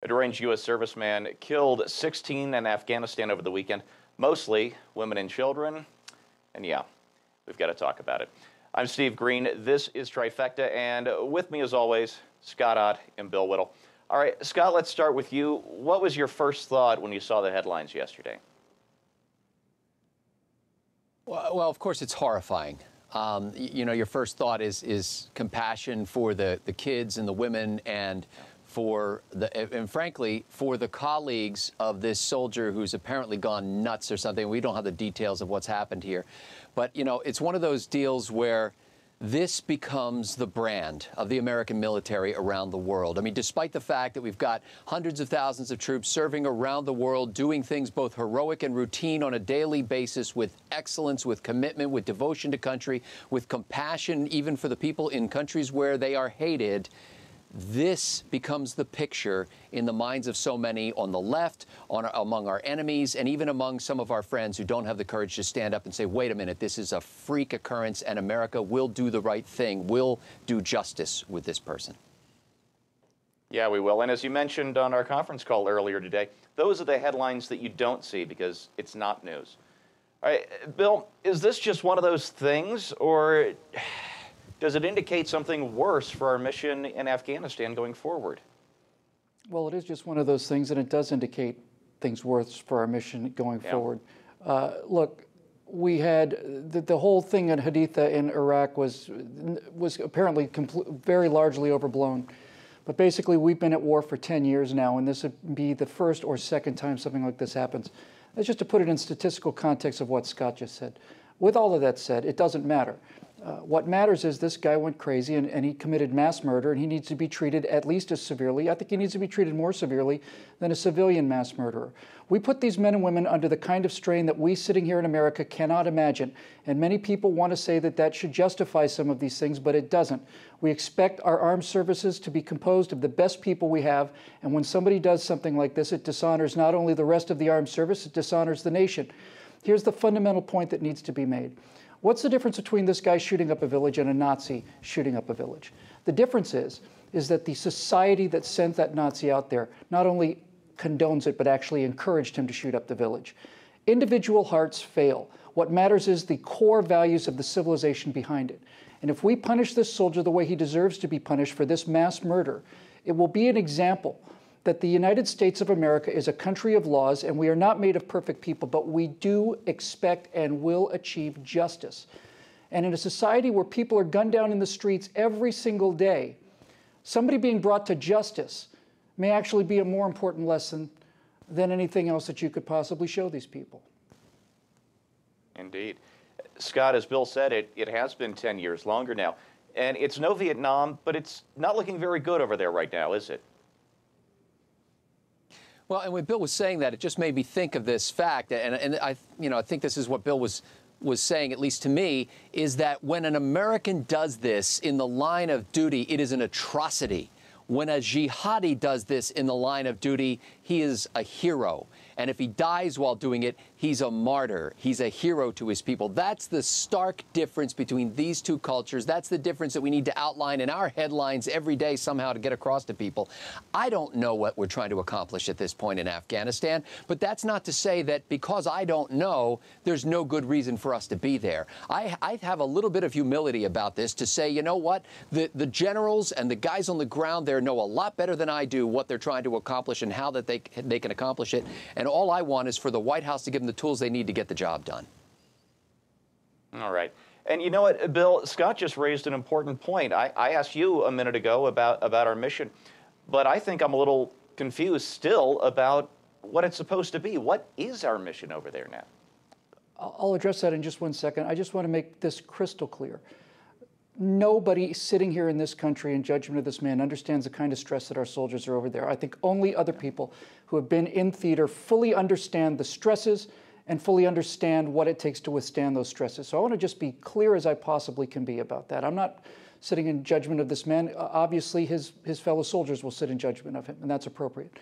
A deranged U.S. serviceman killed 16 in Afghanistan over the weekend, mostly women and children. And yeah, we've got to talk about it. I'm Steve Green. This is Trifecta, and with me as always, Scott Ott and Bill Whittle. All right, Scott, let's start with you. What was your first thought when you saw the headlines yesterday? Well, of course, it's horrifying. Your first thought is compassion for the kids and the women and frankly, for the colleagues of this soldier who's apparently gone nuts or something. We don't have the details of what's happened here. But, it's one of those deals where this becomes the brand of the American military around the world. I mean, despite the fact that we've got hundreds of thousands of troops serving around the world, doing things both heroic and routine on a daily basis with excellence, with commitment, with devotion to country, with compassion even for the people in countries where they are hated, this becomes the picture in the minds of so many on the left, among our enemies, and even among some of our friends who don't have the courage to stand up and say, wait a minute, this is a freak occurrence, and America will do the right thing, will do justice with this person. Yeah, we will. And as you mentioned on our conference call earlier today, those are the headlines that you don't see because it's not news. All right, Bill, is this just one of those things, or does it indicate something worse for our mission in Afghanistan going forward? Well, it is just one of those things, and it does indicate things worse for our mission going forward. Look, we had the whole thing at Haditha in Iraq was apparently very largely overblown. But basically, we've been at war for 10 years now, and this would be the first or second time something like this happens. That's just to put it in statistical context of what Scott just said. With all of that said, it doesn't matter. What matters is this guy went crazy and he committed mass murder, and he needs to be treated at least as severely. I think he needs to be treated more severely than a civilian mass murderer. We put these men and women under the kind of strain that we sitting here in America cannot imagine. And many people want to say that that should justify some of these things, but it doesn't. We expect our armed services to be composed of the best people we have. And when somebody does something like this, it dishonors not only the rest of the armed service, it dishonors the nation. Here's the fundamental point that needs to be made. What's the difference between this guy shooting up a village and a Nazi shooting up a village? The difference is that the society that sent that Nazi out there not only condones it, but actually encouraged him to shoot up the village. Individual hearts fail. What matters is the core values of the civilization behind it. And if we punish this soldier the way he deserves to be punished for this mass murder, it will be an example that the United States of America is a country of laws, and we are not made of perfect people, but we do expect and will achieve justice. And in a society where people are gunned down in the streets every single day, somebody being brought to justice may actually be a more important lesson than anything else that you could possibly show these people. Indeed. Scott, as Bill said, it has been 10 years longer now. And it's no Vietnam, but it's not looking very good over there right now, is it? Well, and when Bill was saying that, it just made me think of this fact, and I think this is what Bill was saying, at least to me, is that when an American does this in the line of duty, it is an atrocity. When a jihadi does this in the line of duty, he is a hero. And if he dies while doing it, he's a martyr. He's a hero to his people. That's the stark difference between these two cultures. That's the difference that we need to outline in our headlines every day somehow to get across to people. I don't know what we're trying to accomplish at this point in Afghanistan, but that's not to say that because I don't know, there's no good reason for us to be there. I have a little bit of humility about this to say, you know what, the generals and the guys on the ground there know a lot better than I do what they're trying to accomplish and how that they can accomplish it. And all I want is for the White House to give them the tools they need to get the job done. All right. And you know what, Bill, Scott just raised an important point. I asked you a minute ago about our mission, but I think I'm a little confused still about what it's supposed to be. What is our mission over there now? I'll address that in just one second. I just want to make this crystal clear. Nobody sitting here in this country in judgment of this man understands the kind of stress that our soldiers are over there. I think only other people who have been in theater fully understand the stresses and fully understand what it takes to withstand those stresses. So I want to just be clear as I possibly can be about that. I'm not sitting in judgment of this man. Obviously, his fellow soldiers will sit in judgment of him, and that's appropriate.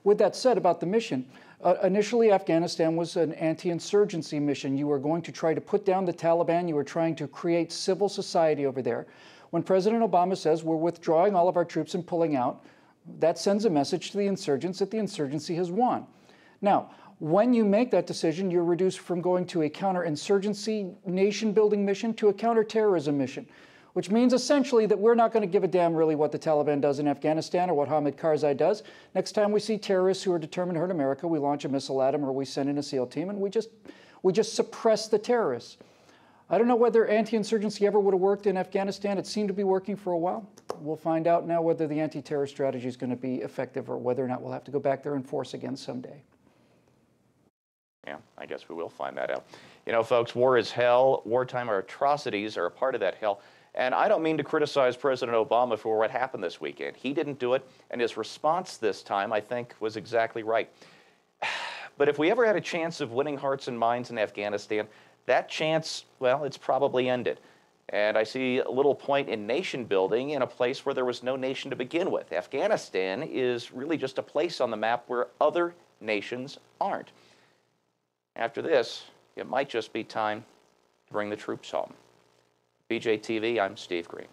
With that said, about the mission, initially Afghanistan was an anti-insurgency mission. You were going to try to put down the Taliban. You were trying to create civil society over there. When President Obama says we're withdrawing all of our troops and pulling out, That sends a message to the insurgents that the insurgency has won. Now, when you make that decision, you're reduced from going to a counterinsurgency nation-building mission to a counterterrorism mission, which means essentially that we're not going to give a damn really what the Taliban does in Afghanistan or what Hamid Karzai does. Next time we see terrorists who are determined to hurt America, we launch a missile at them or we send in a SEAL team and we just suppress the terrorists. I don't know whether anti-insurgency ever would have worked in Afghanistan. It seemed to be working for a while. We'll find out now whether the anti-terror strategy is going to be effective or whether or not we'll have to go back there and force again someday. Yeah, I guess we will find that out. You know, folks, war is hell. Wartime atrocities are a part of that hell. And I don't mean to criticize President Obama for what happened this weekend. He didn't do it, and his response this time, I think, was exactly right. But if we ever had a chance of winning hearts and minds in Afghanistan, that chance, well, it's probably ended. And I see a little point in nation building in a place where there was no nation to begin with. Afghanistan is really just a place on the map where other nations aren't. After this, it might just be time to bring the troops home. BJTV, I'm Steve Green.